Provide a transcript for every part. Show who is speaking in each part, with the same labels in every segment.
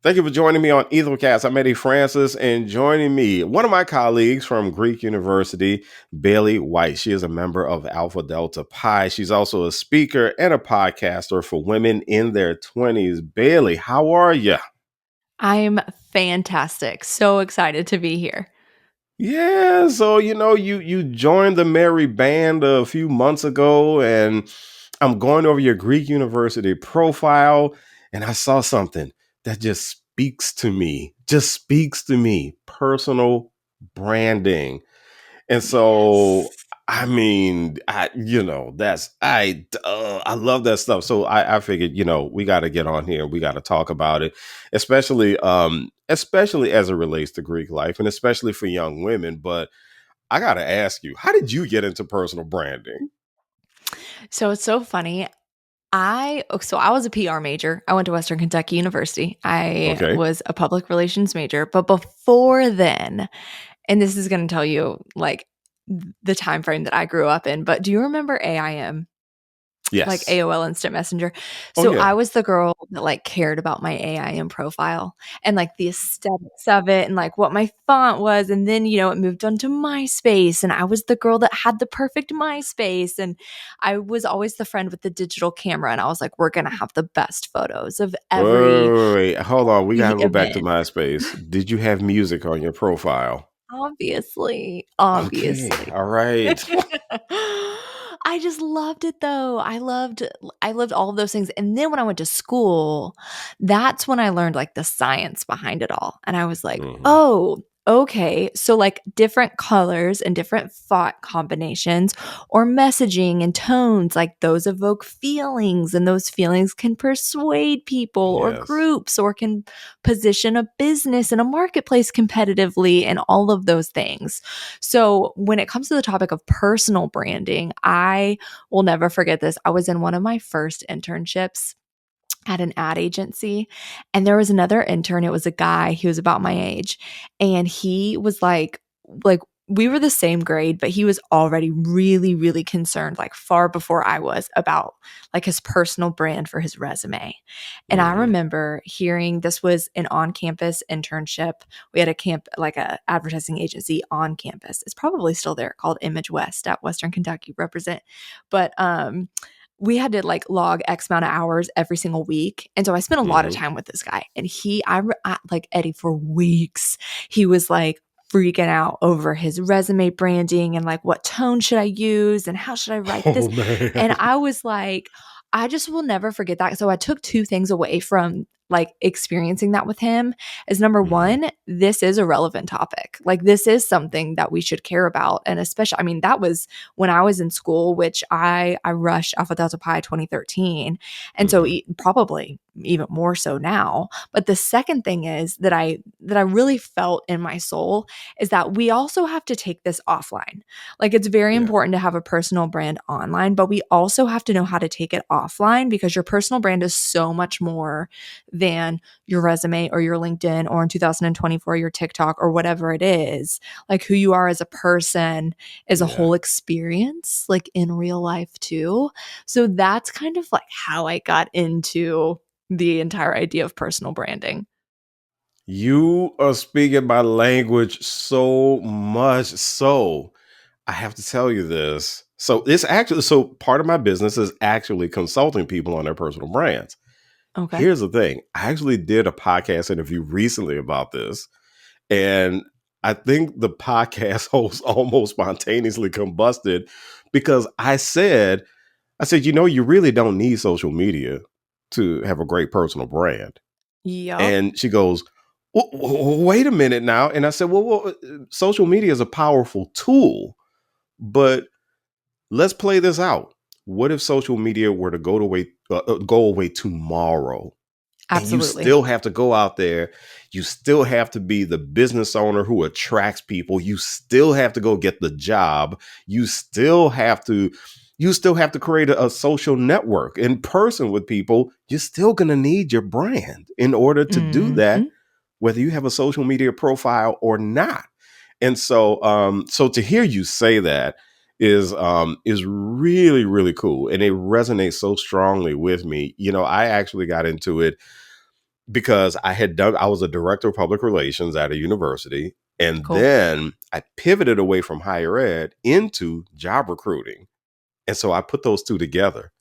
Speaker 1: Thank you for joining me on Ethocast. I'm Eddie Francis, and joining me, one of my colleagues from Greek University, Bailie White. She is a member of Alpha Delta Pi. She's also a speaker and a podcaster for women in their 20s. Bailie, how are you?
Speaker 2: I'm fantastic. So excited to be here.
Speaker 1: Yeah, so you joined the merry band a few months ago, and I'm going over your Greek University profile, and I saw something that just speaks to me. Just speaks to me. Personal branding. And so,
Speaker 2: Yes.
Speaker 1: I mean, I love that stuff. So I figured, we got to get on here. We got to talk about it, especially as it relates to Greek life, and especially for young women. But I got to ask you, how did you get into personal branding?
Speaker 2: So it's so funny. I was a PR major. I went to Western Kentucky University. I
Speaker 1: Okay.
Speaker 2: was a public relations major, but before then, and this is going to tell you like the time frame that I grew up in, but do you remember AIM? Like
Speaker 1: Yes.
Speaker 2: AOL Instant Messenger.
Speaker 1: Oh
Speaker 2: So I
Speaker 1: yeah.
Speaker 2: was the girl that like cared about my AIM profile and like the aesthetics of it and like what my font was. And then, it moved on to MySpace and I was the girl that had the perfect MySpace. And I was always the friend with the digital camera. And I was like, we're gonna have the best photos of
Speaker 1: Wait. Hold on. We gotta
Speaker 2: every
Speaker 1: go back to
Speaker 2: event.
Speaker 1: MySpace. Did you have music on your profile?
Speaker 2: Obviously,
Speaker 1: Okay.
Speaker 2: obviously.
Speaker 1: All right.
Speaker 2: I just loved it though. I loved all of those things. And then when I went to school, that's when I learned like the science behind it all. And I was like,
Speaker 1: Mhm.
Speaker 2: "Oh, okay. So like different colors and different font combinations or messaging and tones, like those evoke feelings and those feelings can persuade people or
Speaker 1: Yes.
Speaker 2: groups or can position a business in a marketplace competitively and all of those things." So, when it comes to the topic of personal branding, I will never forget this. I was in one of my first internships at an ad agency, and there was another intern. It was a guy, he was about my age, and he was like we were the same grade, but he was already really, really concerned, like far before I was, about like his personal brand for his resume. And I
Speaker 1: Mhm.
Speaker 2: remember hearing this was an on-campus internship. We had a like a advertising agency on campus. It's probably still there called Image West at Western Kentucky represent. But we had to like log X amount of hours every single week. And so I spent a lot of
Speaker 1: Mhm.
Speaker 2: time with this guy. And like Eddie for weeks, he was like freaking out over his resume branding and like what tone should I use and how should I write this.
Speaker 1: Oh man.
Speaker 2: And I was like, I just will never forget that. So I took two things away from like experiencing that with him is number
Speaker 1: Mhm.
Speaker 2: one, this is a relevant topic. Like this is something that we should care about. And especially, I mean, that was when I was in school, which I rushed Alpha Delta Pi 2013. And so
Speaker 1: Mhm.
Speaker 2: probably even more so now. But the second thing is that I really felt in my soul is that we also have to take this offline. Like it's very
Speaker 1: Yeah.
Speaker 2: important to have a personal brand online, but we also have to know how to take it offline because your personal brand is so much more than your resume or your LinkedIn or in 2024 your TikTok or whatever it is. Like who you are as a person is a
Speaker 1: Yeah.
Speaker 2: whole experience like in real life too. So that's kind of like how I got into the entire idea of personal branding.
Speaker 1: You are speaking my language so much so I have to tell you this. So part of my business is actually consulting people on their personal brands.
Speaker 2: Okay.
Speaker 1: Here's the thing. I actually did a podcast interview recently about this. And I think the podcast host almost spontaneously combusted because I said, you really don't need social media to have a great personal brand.
Speaker 2: Yup.
Speaker 1: And she goes, wait a minute now. And I said, social media is a powerful tool, but let's play this out. What if social media were to go away tomorrow? And you
Speaker 2: Absolutely.
Speaker 1: still have to go out there. You still have to be the business owner who attracts people. You still have to go get the job. You still have to create a social network in person with people. You're still going to need your brand in order to do that,
Speaker 2: Mhm.
Speaker 1: whether you have a social media profile or not. And so to hear you say that is really really cool, and it resonates so strongly with me. I actually got into it because I was a director of public relations at a university. And
Speaker 2: Cool.
Speaker 1: then I pivoted away from higher ed into job recruiting. And so I put those two together.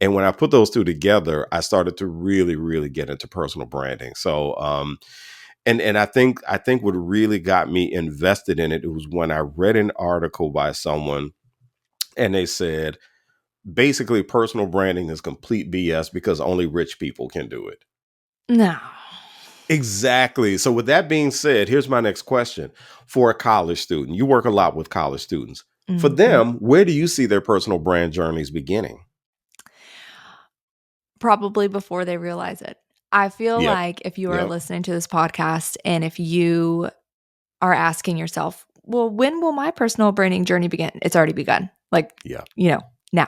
Speaker 1: And when I put those two together, I started to really, really get into personal branding. So, and I think what really got me invested in it was when I read an article by someone, and they said basically personal branding is complete BS because only rich people can do it.
Speaker 2: No.
Speaker 1: Exactly. So with that being said, here's my next question. For a college student, you work a lot with college students. For
Speaker 2: Mhm.
Speaker 1: them, where do you see their personal brand journeys beginning?
Speaker 2: Probably before they realize it. I feel
Speaker 1: Yep.
Speaker 2: like if you are
Speaker 1: Yep.
Speaker 2: listening to this podcast and if you are asking yourself, well, when will my personal branding journey begin? It's already begun. Like,
Speaker 1: Yeah.
Speaker 2: now.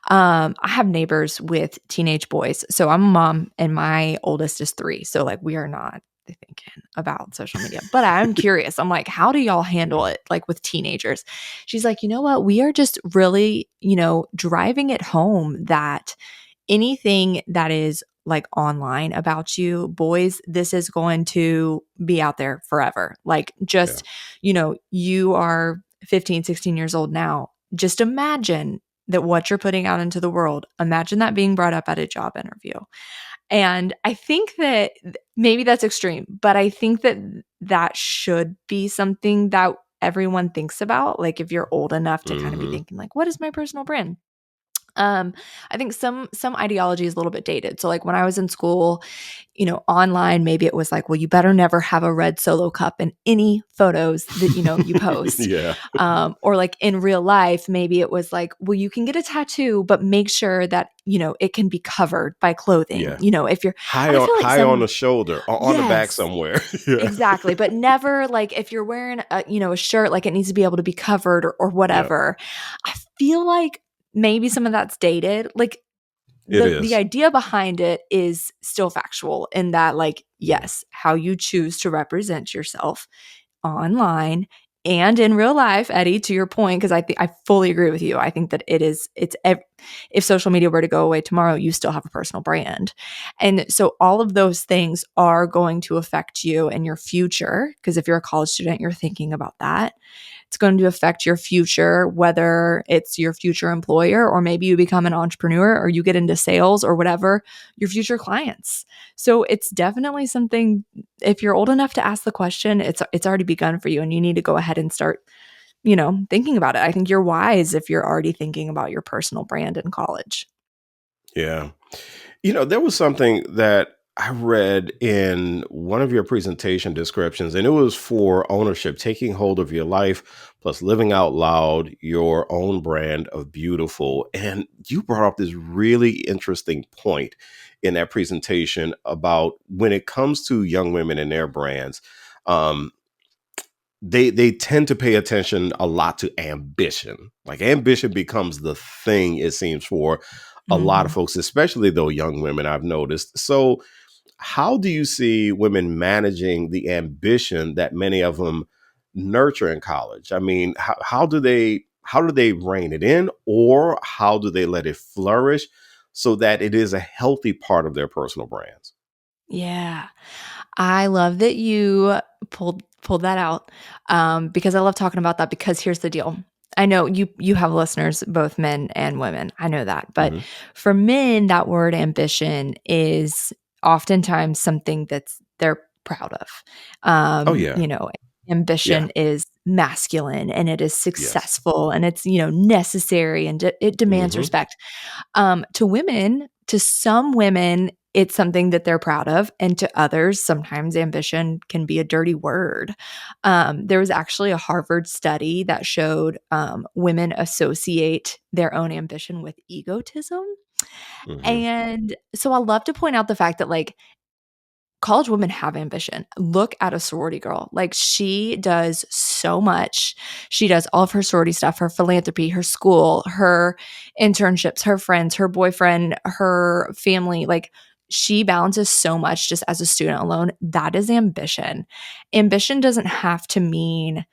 Speaker 2: I have neighbors with teenage boys. So I'm a mom and my oldest is 3. So like we are not thinking about social media. But I'm curious. I'm like, how do y'all handle it like with teenagers? She's like, you know what? We are just really, driving it home that anything that is like online about you, boys, this is going to be out there forever. Like
Speaker 1: Yeah.
Speaker 2: just, you are 15, 16 years old now. Just imagine that what you're putting out into the world, imagine that being brought up at a job interview. And I think that maybe that's extreme, but I think that that should be something that everyone thinks about. Like if you're old enough to kind of be
Speaker 1: Hmm.
Speaker 2: thinking like, what is my personal brand? Um, I think some ideology is a little bit dated. So like when I was in school, online, maybe it was like, well, you better never have a red Solo cup in any photos that you post.
Speaker 1: Yeah.
Speaker 2: Or like in real life, maybe it was like, well, you can get a tattoo, but make sure that it can be covered by clothing.
Speaker 1: Yeah.
Speaker 2: If you're,
Speaker 1: High
Speaker 2: and I
Speaker 1: on
Speaker 2: feel like
Speaker 1: high on the
Speaker 2: some,
Speaker 1: shoulder or on the back
Speaker 2: yes,
Speaker 1: somewhere. Yeah.
Speaker 2: exactly, but never like if you're wearing a shirt, like it needs to be able to be covered or
Speaker 1: Yeah.
Speaker 2: whatever. I feel like maybe some of that's dated. Like
Speaker 1: It
Speaker 2: the
Speaker 1: is.
Speaker 2: idea behind it is still factual in that like
Speaker 1: Yeah.
Speaker 2: yes, how you choose to represent yourself online and in real life, Eddie, to your point, because I fully agree with you. I think that if social media were to go away tomorrow, you still have a personal brand. And so all of those things are going to affect you in your future. Because if you're a college student, you're thinking about that. It's going to affect your future, whether it's your future employer or maybe you become an entrepreneur or you get into sales or whatever, your future clients. So it's definitely something, if you're old enough to ask the question, it's already begun for you and you need to go ahead and start, thinking about it. I think you're wise if you're already thinking about your personal brand in college.
Speaker 1: Yeah. There was something that I read in one of your presentation descriptions, and it was for ownership, taking hold of your life, plus living out loud your own brand of beautiful. And you brought up this really interesting point in that presentation about when it comes to young women and their brands. Um, they tend to pay attention a lot to ambition. Like ambition becomes the thing, it seems, for a lot of
Speaker 2: Mhm.
Speaker 1: folks, especially though young women, I've noticed. So how do you see women managing the ambition that many of them nurture in college? I mean, how do they rein it in, or how do they let it flourish so that it is a healthy part of their personal brands?
Speaker 2: Yeah. I love that you pulled that out, because I love talking about that because here's the deal. I know you have listeners, both men and women. I know that. But
Speaker 1: Hmm.
Speaker 2: for men, that word ambition is oftentimes something that's they're proud of.
Speaker 1: Oh yeah, yeah,
Speaker 2: Ambition is masculine and it is
Speaker 1: yes.
Speaker 2: successful and it's, necessary and it demands
Speaker 1: Hmm.
Speaker 2: respect. To women, to some women, it's something that they're proud of, and to others, sometimes ambition can be a dirty word. There was actually a Harvard study that showed women associate their own ambition with egotism.
Speaker 1: Hmm.
Speaker 2: And so I love to point out the fact that, like, college women have ambition. Look at a sorority girl. Like she does so much. She does all of her sorority stuff, her philanthropy, her school, her internships, her friends, her boyfriend, her family. Like she balances so much just as a student alone. That is ambition. Ambition doesn't have to mean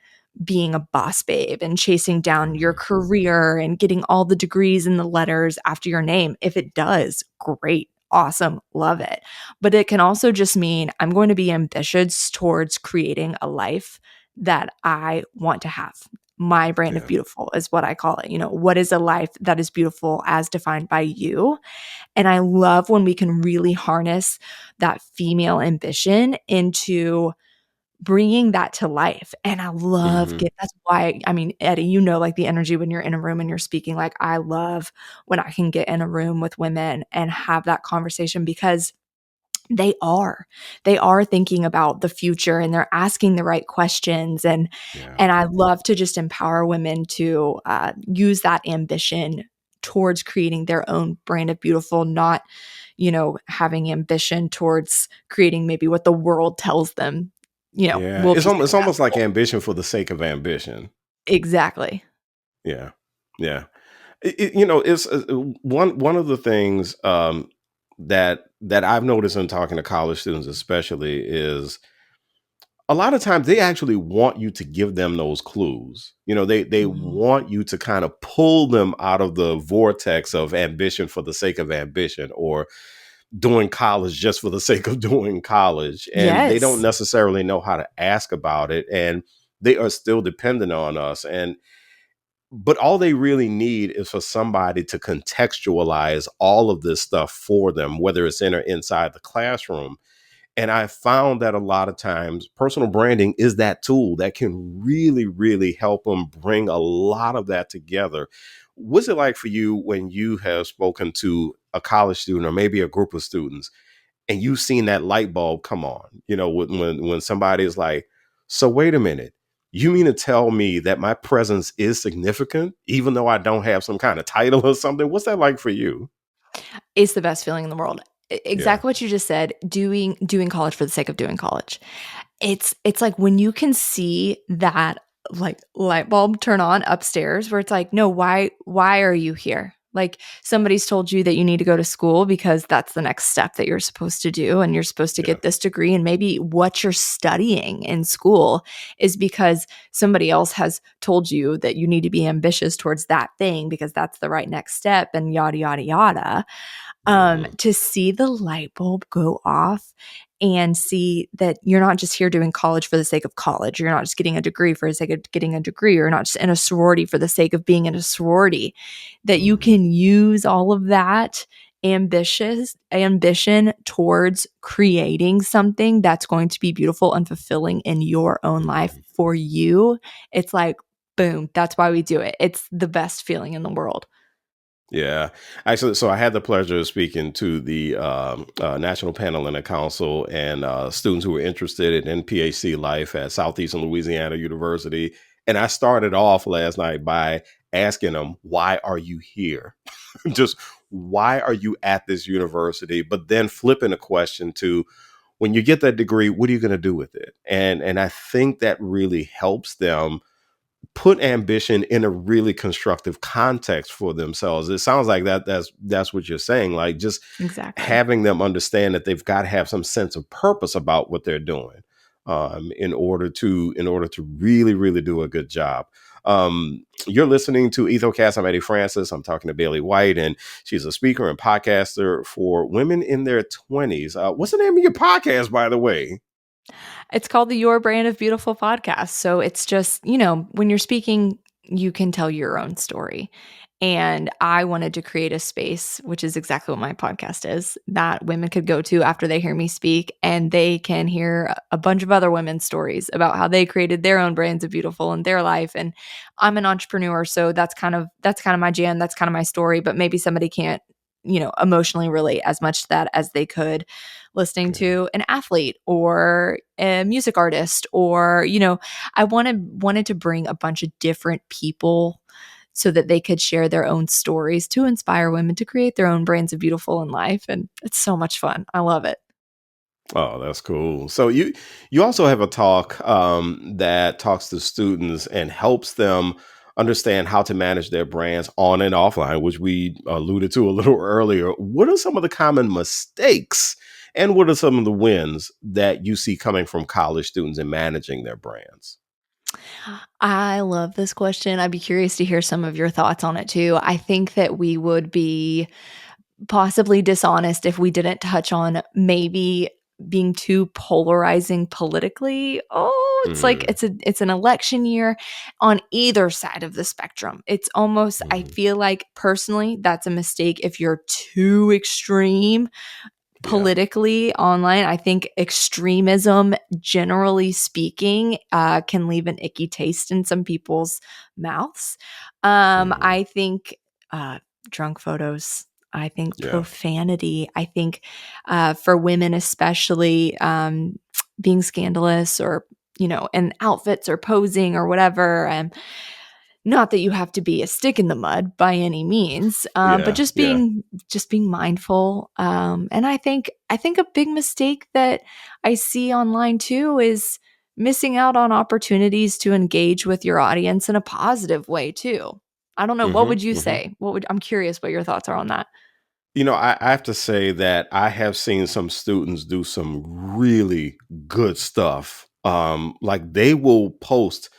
Speaker 2: being a boss babe and chasing down your career and getting all the degrees and the letters after your name. If it does, great. Awesome. Love it. But it can also just mean I'm going to be ambitious towards creating a life that I want to have. My brand of
Speaker 1: Yeah.
Speaker 2: beautiful is what I call it. What is a life that is beautiful as defined by you? And I love when we can really harness that female ambition into bringing that to life. And I love
Speaker 1: Hmm.
Speaker 2: get that's why, I mean, Eddie, like the energy when you're in a room and you're speaking, like I love when I can get in a room with women and have that conversation because they are. They are thinking about the future and they're asking the right questions
Speaker 1: Yeah.
Speaker 2: and I love to just empower women to use that ambition towards creating their own brand of beautiful, not having ambition towards creating maybe what the world tells them,
Speaker 1: Yeah.
Speaker 2: will
Speaker 1: It's
Speaker 2: be
Speaker 1: almost, it's almost like
Speaker 2: successful.
Speaker 1: ambition for the sake of ambition.
Speaker 2: Exactly.
Speaker 1: Yeah. Yeah. It's one of the things that I've noticed in talking to college students, especially, is a lot of times they actually want you to give them those clues. They
Speaker 2: Mhm.
Speaker 1: want you to kind of pull them out of the vortex of ambition for the sake of ambition, or doing college just for the sake of doing college, and they don't
Speaker 2: Yes.
Speaker 1: necessarily know how to ask about it, and they are still dependent on us. And but all they really need is for somebody to contextualize all of this stuff for them, whether it's in or inside the classroom. And I found that a lot of times personal branding is that tool that can really, really help them bring a lot of that together. What's it like for you when you have spoken to a college student or maybe a group of students and you've seen that light bulb come on? When somebody is like, so wait a minute, you mean to tell me that my presence is significant, even though I don't have some kind of title or something? What's that like for you?
Speaker 2: It's the best feeling in the world.
Speaker 1: Yeah.
Speaker 2: Exactly what you just said, doing college for the sake of doing college. It's like when you can see that, like, light bulb turn on upstairs where it's like, "No, why are you here?" Like, somebody's told you that you need to go to school because that's the next step that you're supposed to do, and you're supposed to
Speaker 1: Yeah.
Speaker 2: get this degree, and maybe what you're studying in school is because somebody else has told you that you need to be ambitious towards that thing because that's the right next step and yada, yada, yada.
Speaker 1: Hmm.
Speaker 2: To see the light bulb go off and see that you're not just here doing college for the sake of college. You're not just getting a degree for the sake of getting a degree. You're not just in a sorority for the sake of being in a sorority. That you
Speaker 1: Hmm.
Speaker 2: can use all of that ambitious ambition towards creating something that's going to be beautiful and fulfilling in your own life
Speaker 1: Hmm.
Speaker 2: for you. It's like, boom, that's why we do it. It's the best feeling in the world.
Speaker 1: Yeah, actually, so I had the pleasure of speaking to the National Panel in the Council and students who were interested in PhD life at Southeastern Louisiana University. And I started off last night by asking them, why are you here? Just why are you at this university? But then flipping a question to, when you get that degree, what are you going to do with it? And I think that really helps them put ambition in a really constructive context for themselves. It sounds like that's what you're saying. Like, just
Speaker 2: Exactly.
Speaker 1: having them understand that they've got to have some sense of purpose about what they're doing, in order to really, really do a good job. You're listening to Ethocast. I'm Eddie Francis. I'm talking to Bailie White, and she's a speaker and podcaster for women in their 20s. What's the name of your podcast, by the way?
Speaker 2: It's called the Your Brand of Beautiful podcast. So it's just, when you're speaking, you can tell your own story. And I wanted to create a space, which is exactly what my podcast is, that women could go to after they hear me speak and they can hear a bunch of other women's stories about how they created their own brands of beautiful in their life. And I'm an entrepreneur, so that's kind of my jam, that's kind of my story, but maybe somebody can't, emotionally relate as much to that as they could listening
Speaker 1: Yeah.
Speaker 2: to an athlete or a music artist or I wanted to bring a bunch of different people so that they could share their own stories to inspire women to create their own brands of beautiful in life, and it's so much fun. I love it.
Speaker 1: Oh, that's cool. So you also have a talk that talks to students and helps them understand how to manage their brands on and offline, which we alluded to a little earlier. What are some of the common mistakes, and what are some of the wins that you see coming from college students in managing their brands?
Speaker 2: I love this question. I'd be curious to hear some of your thoughts on it too. I think that we would be possibly dishonest if we didn't touch on maybe being too polarizing politically. Oh, it's like
Speaker 1: Mm,
Speaker 2: it's an election year on either side of the spectrum. It's almost, I
Speaker 1: mm,
Speaker 2: feel like personally that's a mistake if you're too extreme
Speaker 1: yeah.
Speaker 2: politically online. I think extremism, generally speaking, can leave an icky taste in some people's mouths.
Speaker 1: Hmm.
Speaker 2: I think uh, drunk photos. I think
Speaker 1: Yeah.
Speaker 2: profanity. I think for women, especially, being scandalous or in outfits or posing or whatever. Not that you have to be a stick in the mud by any means, but
Speaker 1: Yeah. Yeah.
Speaker 2: just being mindful. And I think a big mistake that I see online too is missing out on opportunities to engage with your audience in a positive way too. I don't know. What
Speaker 1: Hmm.
Speaker 2: would you
Speaker 1: Hmm.
Speaker 2: say? I'm curious what your thoughts are on that.
Speaker 1: I have to say that I have seen some students do some really good stuff. Like they will post,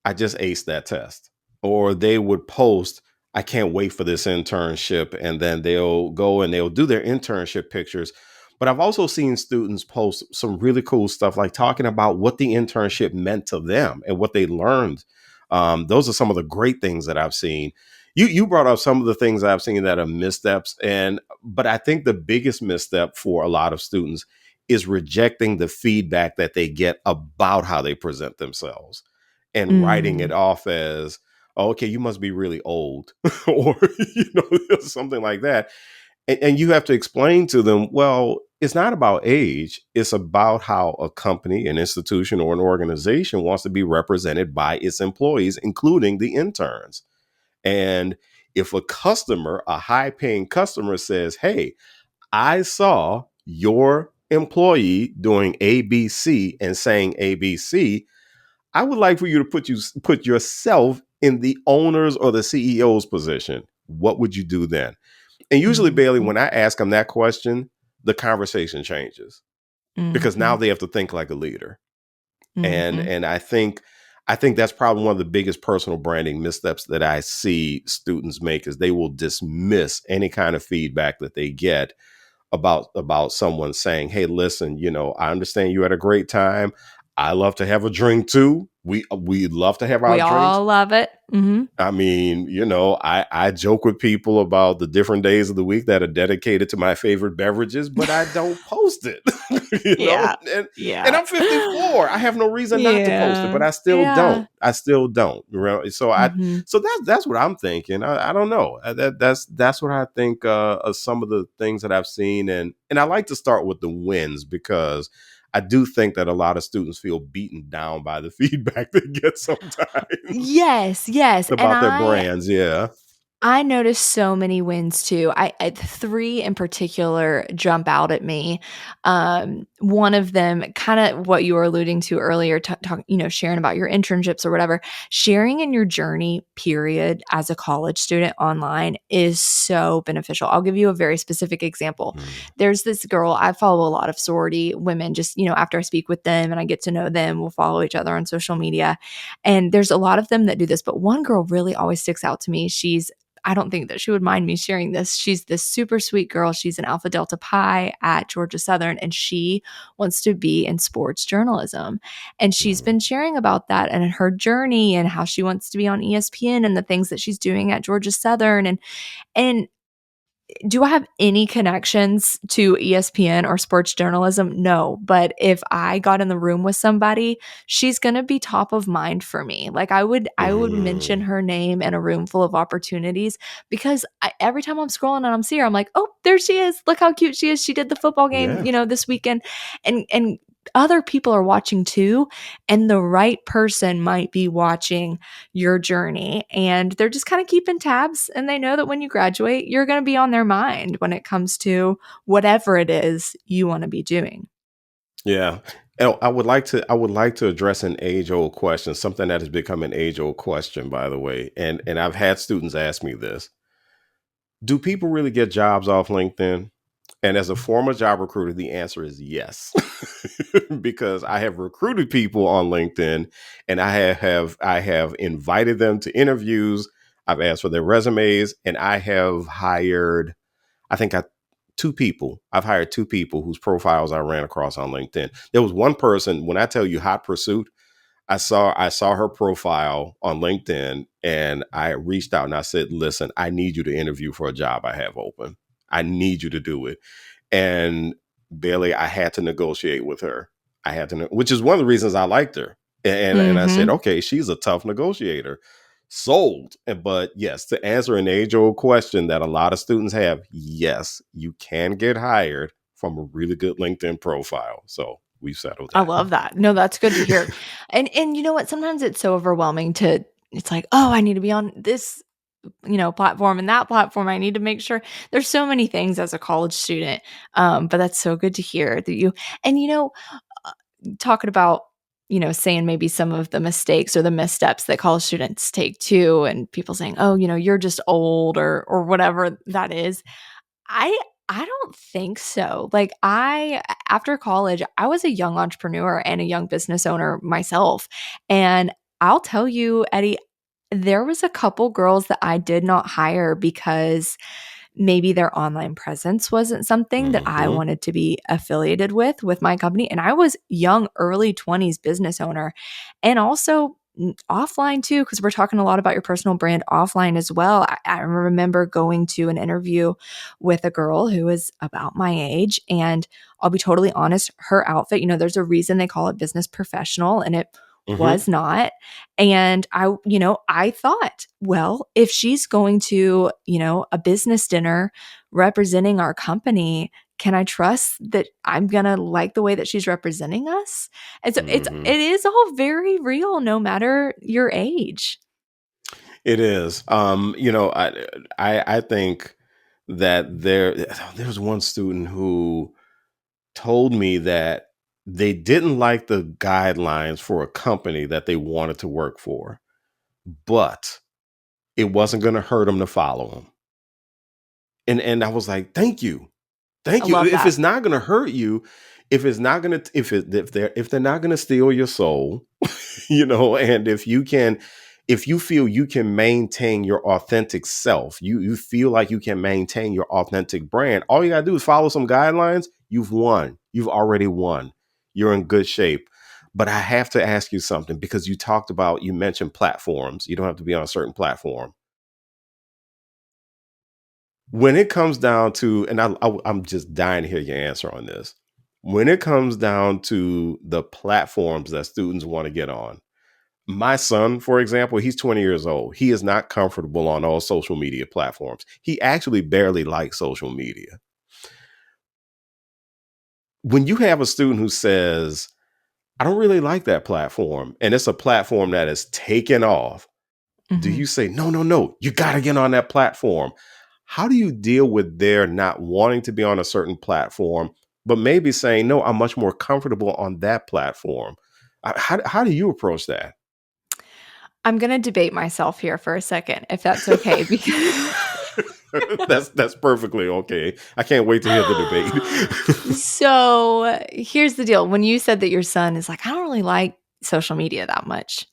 Speaker 1: I just aced that test. Or they would post, I can't wait for this internship. And then they'll go and they'll do their internship pictures. But I've also seen students post some really cool stuff, like talking about what the internship meant to them and what they learned. Those are some of the great things that I've seen. You brought up some of the things I've seen that are missteps. But I think the biggest misstep for a lot of students is rejecting the feedback that they get about how they present themselves and writing it
Speaker 2: Mm,
Speaker 1: off as, oh, okay, you must be really old or something like that. And you have to explain to them, well, it's not about age, it's about how a company, an institution, or an organization wants to be represented by its employees, including the interns. And if a customer, a high paying customer, says, hey, I saw your employee doing ABC and saying ABC, I would like for you to put yourself in the owner's or the CEO's position. What would you do then? And usually, Bailey,
Speaker 2: mhm,
Speaker 1: when I ask them that question, the conversation changes because now
Speaker 2: mhm,
Speaker 1: they have to think like a leader. And
Speaker 2: mhm.
Speaker 1: and I think that's probably one of the biggest personal branding missteps that I see students make is they will dismiss any kind of feedback that they get about someone saying, "Hey, listen, I understand you had a great time. I love to have a drink too. We love to have our
Speaker 2: We
Speaker 1: drinks.
Speaker 2: all love it. Mhm.
Speaker 1: I mean, I joke with people about the different days of the week that are dedicated to my favorite beverages, but I don't post it,
Speaker 2: Yeah.
Speaker 1: and
Speaker 2: Yeah.
Speaker 1: I'm 54. I have no reason not to post it,
Speaker 2: Yeah.
Speaker 1: but I still don't.
Speaker 2: Yeah.
Speaker 1: I still don't. So
Speaker 2: Mhm.
Speaker 1: that's what I'm thinking. I don't know. That's what I think of some of the things that I've seen, and I like to start with the wins because I do think that a lot of students feel beaten down by the feedback they get sometimes
Speaker 2: Yes, yes, and
Speaker 1: about their brands. Yeah.
Speaker 2: I noticed so many wins too. I 3 in particular jump out at me. One of them, kinda what you were alluding to earlier, sharing about your internships or whatever. Sharing in your journey, period, as a college student online is so beneficial. I'll give you a very specific example.
Speaker 1: Mm,
Speaker 2: There's this girl, I follow a lot of sorority women, just, after I speak with them and I get to know them, we'll follow each other on social media. And there's a lot of them that do this, but one girl really always sticks out to me. I don't think that she would mind me sharing this. She's this super sweet girl. She's an Alpha Delta Pi at Georgia Southern, and she wants to be in sports journalism. And she's
Speaker 1: mhm.
Speaker 2: been sharing about that and her journey and how she wants to be on ESPN and the things that she's doing at Georgia Southern. And do I have any connections to ESPN or sports journalism? No. But if I got in the room with somebody, she's going to be top of mind for me. Like I would mention
Speaker 1: Mm,
Speaker 2: her name in a room full of opportunities because every time I'm scrolling and I'm seeing her, I'm like, oh, there she is. Look how cute she is. She did the football game,
Speaker 1: yeah.
Speaker 2: this weekend. And other people are watching too. And the right person might be watching your journey. And they're just kind of keeping tabs. And they know that when you graduate, you're going to be on their mind when it comes to whatever it is you want to be doing.
Speaker 1: Yeah. I would like to address an age old question, something that has become an age old question, by the way. And I've had students ask me this. Do people really get jobs off LinkedIn? And as a former job recruiter, the answer is yes. Because I have recruited people on LinkedIn and I have invited them to interviews. I've asked for their resumes and I have hired, I think I two people. I've hired two people whose profiles I ran across on LinkedIn. There was one person, when I tell you hot pursuit, I saw her profile on LinkedIn and I reached out and I said, "Listen, I need you to interview for a job I have open. I need you to do it." And Bailey, I had to negotiate with her. I had to, which is one of the reasons I liked her. And I said,
Speaker 2: Mhm.
Speaker 1: okay, she's a tough negotiator. Sold. But yes, to answer an age old question that a lot of students have, yes, you can get hired from a really good LinkedIn profile. So we've settled
Speaker 2: I
Speaker 1: that.
Speaker 2: love that. No, that's good to hear. And you know what? Sometimes it's so overwhelming to it's like, "Oh, I need to be on this, platform and that platform. I need to make sure." There's so many things as a college student. But that's so good to hear that you and uh, talking about, saying maybe some of the mistakes or the missteps that college students take too, and people saying, "Oh, you're just old," or whatever that is. I I don't think so. Like I after college, I was a young entrepreneur and a young business owner myself. And I'll tell you, Eddie, there was a couple girls that I did not hire because maybe their online presence wasn't something that I
Speaker 1: Hmm.
Speaker 2: wanted to be affiliated with my company. And I was young, early 20s business owner and also offline too, because we're talking a lot about your personal brand offline as well. I remember going to an interview with a girl who was about my age. And I'll be totally honest, her outfit, there's a reason they call it business professional and it
Speaker 1: Hmm.
Speaker 2: was not. And I thought, well, if she's going to, a business dinner representing our company, can I trust that I'm going to like the way that she's representing us? And so
Speaker 1: Hmm.
Speaker 2: it is all very real no matter your age.
Speaker 1: It is. I think that there was one student who told me that they didn't like the guidelines for a company that they wanted to work for, but it wasn't going to hurt them to follow them. And I was like, "Thank you.
Speaker 2: I
Speaker 1: Thank you.
Speaker 2: love
Speaker 1: If
Speaker 2: that.
Speaker 1: it's not going to hurt you, if they're not going to steal your soul, and if you feel you can maintain your authentic self, you feel like you can maintain your authentic brand, all you got to do is follow some guidelines. You've won. You've already won. You're in good shape." But I have to ask you something because you mentioned platforms. You don't have to be on a certain platform. When it comes down to, and I'm just dying to hear your answer on this. When it comes down to the platforms that students want to get on, my son, for example, he's 20 years old. He is not comfortable on all social media platforms. He actually barely likes social media. When you have a student who says, "I don't really like that platform," and it's a platform that is taken off, do
Speaker 2: Mhm.
Speaker 1: you say, "No, no, no, you got to get on that platform"? How do you deal with their not wanting to be on a certain platform, but maybe saying, "No, I'm much more comfortable on that platform"? How do you approach that?
Speaker 2: I'm going to debate myself here for a second, if that's okay, because
Speaker 1: That's perfectly okay. I can't wait to hear the debate.
Speaker 2: so here's the deal. When you said that your son is like, I don't really like social media that much,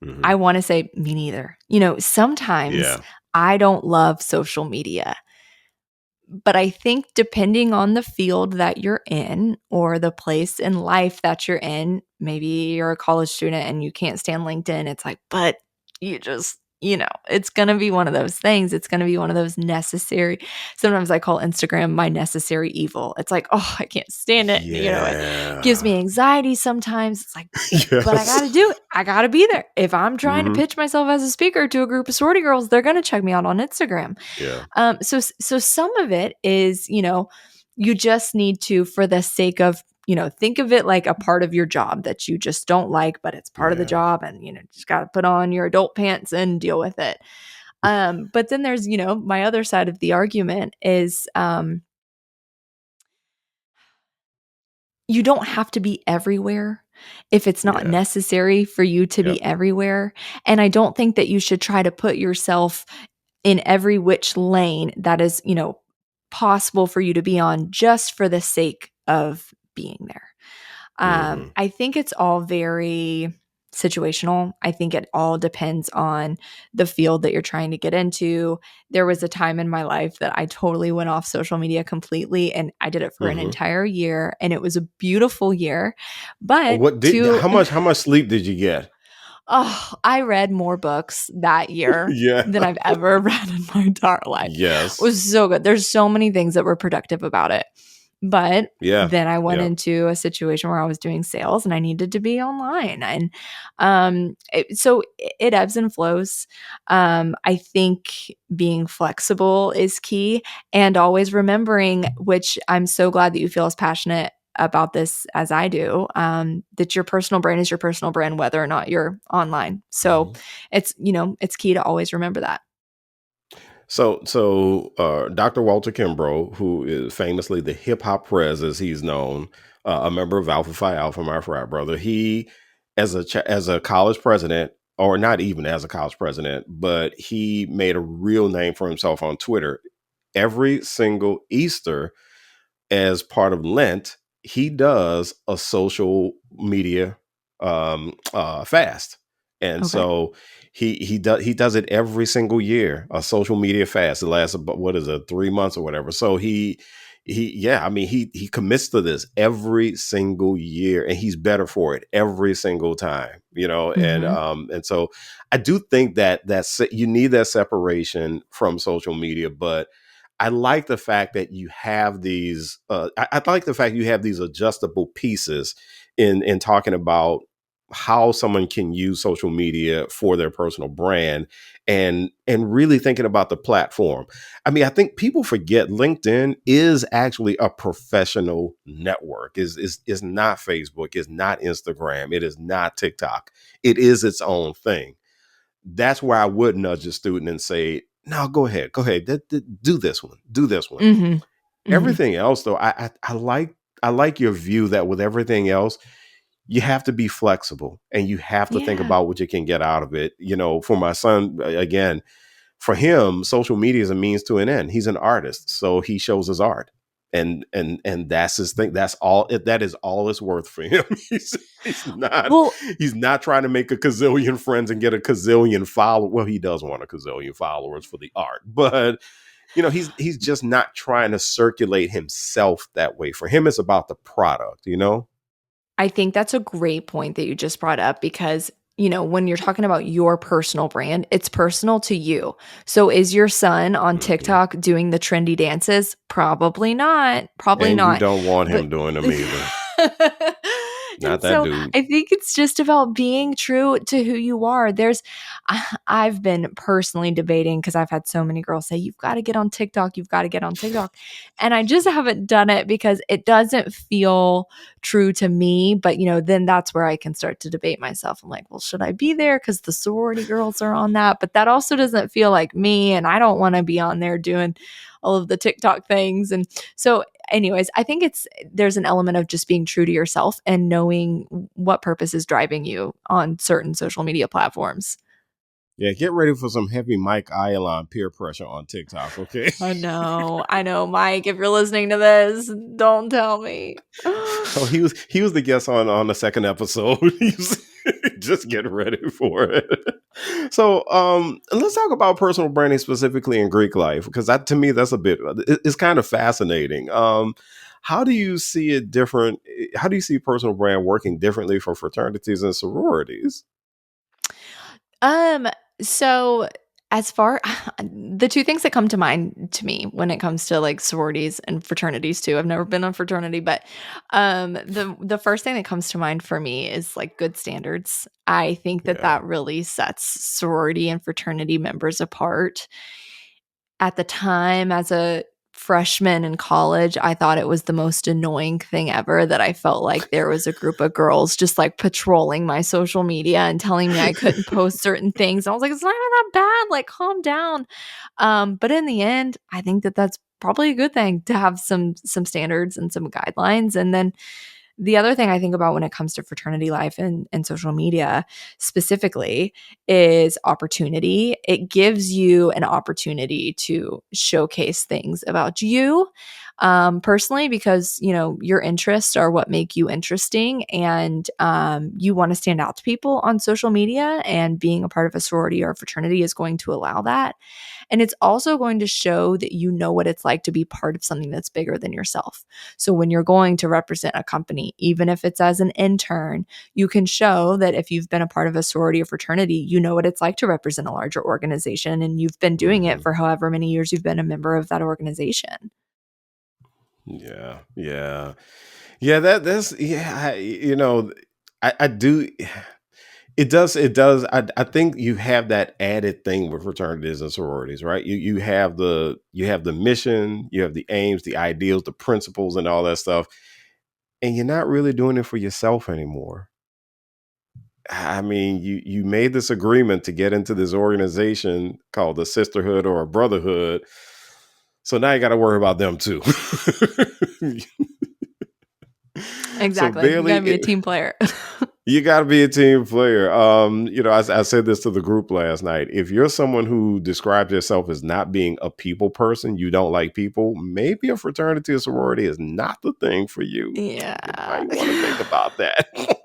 Speaker 1: Hmm.
Speaker 2: I want to say, me neither. Sometimes
Speaker 1: Yeah.
Speaker 2: I don't love social media. But I think depending on the field that you're in or the place in life that you're in, maybe you're a college student and you can't stand LinkedIn. It's like, but you just, it's going to be one of those things. It's going to be one of those necessary. Sometimes I call Instagram my necessary evil. It's like, oh, I can't stand it. It gives
Speaker 1: Yeah.
Speaker 2: me anxiety sometimes. It's like, but I got
Speaker 1: Yes.
Speaker 2: to do it. I got to be there. If I'm trying to
Speaker 1: Hmm.
Speaker 2: pitch myself as a speaker to a group of sorority girls, they're going to check me out on Instagram.
Speaker 1: Yeah.
Speaker 2: So some of it is, you just need to, for the sake of, think of it like a part of your job that you just don't like, but it's part of the
Speaker 1: Yeah.
Speaker 2: job, and just got to put on your adult pants and deal with it. But then there's, my other side of the argument is, you don't have to be everywhere if it's not
Speaker 1: Yeah.
Speaker 2: necessary for you to
Speaker 1: Yep.
Speaker 2: be everywhere. And I don't think that you should try to put yourself in every which lane that is, possible for you to be on just for the sake of being there.
Speaker 1: Hmm.
Speaker 2: I think it's all very situational. I think it all depends on the field that you're trying to get into. There was a time in my life that I totally went off social media completely, and I did it for an
Speaker 1: Hmm.
Speaker 2: entire year, and it was a beautiful year. But
Speaker 1: What did
Speaker 2: to
Speaker 1: how much sleep did you get?
Speaker 2: Oh, I read more books that year
Speaker 1: Yeah.
Speaker 2: than I've ever read in my entire life. It
Speaker 1: Yes.
Speaker 2: was so good. There's so many things that were productive about it. But
Speaker 1: Yeah.
Speaker 2: then I went
Speaker 1: Yeah.
Speaker 2: into a situation where I was doing sales and I needed to be online. And it ebbs and flows. I think being flexible is key, and always remembering, which I'm so glad that you feel as passionate about this as I do, that your personal brand is your personal brand, whether or not you're online. So
Speaker 1: Mhm.
Speaker 2: it's key to always remember that.
Speaker 1: Dr. Walter Kimbrough, who is famously the hip hop prez, as he's known, a member of Alpha Phi Alpha, my frat brother, he, as a college president, or not even as a college president, but he made a real name for himself on Twitter. Every single Easter, as part of Lent, he does a social media fast, and
Speaker 2: Okay.
Speaker 1: so he does it every single year. A social media fast. It lasts about, what is it, 3 months or whatever. So he yeah, I mean he commits to this every single year, and he's better for it every single time.
Speaker 2: Hmm.
Speaker 1: And so I do think that you need that separation from social media, but I like the fact that you have these. I like the fact you have these adjustable pieces in talking about how someone can use social media for their personal brand, and really thinking about the platform. I mean, I think people forget LinkedIn is actually a professional network. Is not Facebook. Is not Instagram. It is not TikTok. It is its own thing. That's where I would nudge a student and say, no, go ahead, do this one, do this one.
Speaker 2: Hmm. Hmm.
Speaker 1: Everything else, though, I like your view that with everything else, you have to be flexible and you have to think
Speaker 2: Yeah.
Speaker 1: about what you can get out of it. For my son, again, for him, social media is a means to an end. He's an artist, so he shows his art, and that's his thing. That's all. That is all it's worth for him. He's not
Speaker 2: Well,
Speaker 1: he's not trying to make a gazillion friends and get a gazillion followers. Well, he does want a gazillion followers for the art, but he's just not trying to circulate himself that way. For him, it's about the product.
Speaker 2: I think that's a great point that you just brought up because, when you're talking about your personal brand, it's personal to you. So is your son on
Speaker 1: Mhm.
Speaker 2: TikTok doing the trendy dances? Probably not. Probably
Speaker 1: And you
Speaker 2: not.
Speaker 1: don't want
Speaker 2: But
Speaker 1: him doing them either. Not
Speaker 2: and
Speaker 1: that
Speaker 2: so
Speaker 1: dude.
Speaker 2: I think it's just about being true to who you are. I've been personally debating because I've had so many girls say, you've got to get on TikTok, you've got to get on TikTok. And I just haven't done it because it doesn't feel true to me. But, then that's where I can start to debate myself. I'm like, well, should I be there? Because the sorority girls are on that. But that also doesn't feel like me. And I don't want to be on there doing all of the TikTok things. And so, anyways, I think there's an element of just being true to yourself and knowing what purpose is driving you on certain social media platforms.
Speaker 1: Yeah, get ready for some heavy Mike Ialon peer pressure on TikTok, okay?
Speaker 2: I know, Mike. If you're listening to this, don't tell me.
Speaker 1: Oh, he was the guest on the second episode. Just get ready for it. So, let's talk about personal branding specifically in Greek life, because that, to me, that's it's kind of fascinating. How do you see it different? How do you see personal brand working differently for fraternities and sororities?
Speaker 2: Um, so as far the two things that come to mind to me when it comes to like sororities and fraternities too. I've never been on fraternity, but the first thing that comes to mind for me is like good standards. I think that
Speaker 1: Yeah.
Speaker 2: that really sets sorority and fraternity members apart. At the time, as a freshman in college, I thought it was the most annoying thing ever that I felt like there was a group of girls just like patrolling my social media and telling me I couldn't post certain things. I was like, it's not even that bad. Like, calm down. But in the end, I think that that's probably a good thing to have some standards and some guidelines. And then the other thing I think about when it comes to fraternity life and social media specifically is opportunity. It gives you an opportunity to showcase things about you. personally, because, your interests are what make you interesting, and you want to stand out to people on social media, and being a part of a sorority or a fraternity is going to allow that. And it's also going to show that you know what it's like to be part of something that's bigger than yourself. So when you're going to represent a company, even if it's as an intern, you can show that if you've been a part of a sorority or fraternity, you know what it's like to represent a larger organization, and you've been doing it
Speaker 1: Mhm.
Speaker 2: for however many years you've been a member of that organization.
Speaker 1: Yeah, yeah, yeah. That's yeah. I do. It does. I think you have that added thing with fraternities and sororities, right? You have the mission, you have the aims, the ideals, the principles, and all that stuff, and you're not really doing it for yourself anymore. I mean, you made this agreement to get into this organization called a sisterhood or a brotherhood, so now you got to worry about them too. So
Speaker 2: Exactly. You got to be a
Speaker 1: Bailey,
Speaker 2: team player.
Speaker 1: you got to be a team player. I said this to the group last night. If you're someone who describes yourself as not being a people person, you don't like people, maybe a fraternity or sorority is not the thing for you. You
Speaker 2: Yeah.
Speaker 1: might want to think about that.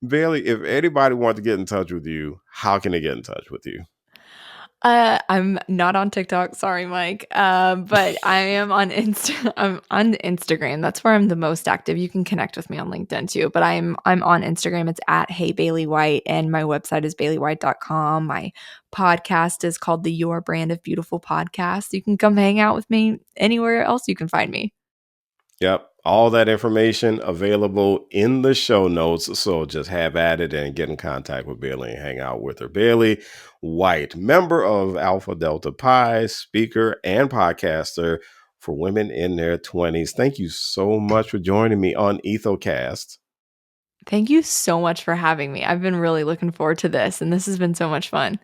Speaker 1: Bailey, if anybody wants to get in touch with you, how can they get in touch with you?
Speaker 2: I'm not on TikTok. Sorry, Mike. But I am on I'm on Instagram. That's where I'm the most active. You can connect with me on LinkedIn too. But I'm on Instagram. It's at Hey Bailie White, and my website is bailiewhite.com. My podcast is called the Your Brand of Beautiful podcast. You can come hang out with me anywhere else you can find me.
Speaker 1: Yep. All that information available in the show notes. So just have at it and get in contact with Bailey and hang out with her. Bailey White, member of Alpha Delta Pi, speaker and podcaster for women in their 20s. Thank you so much for joining me on Ethocast.
Speaker 2: Thank you so much for having me. I've been really looking forward to this, and this has been so much fun.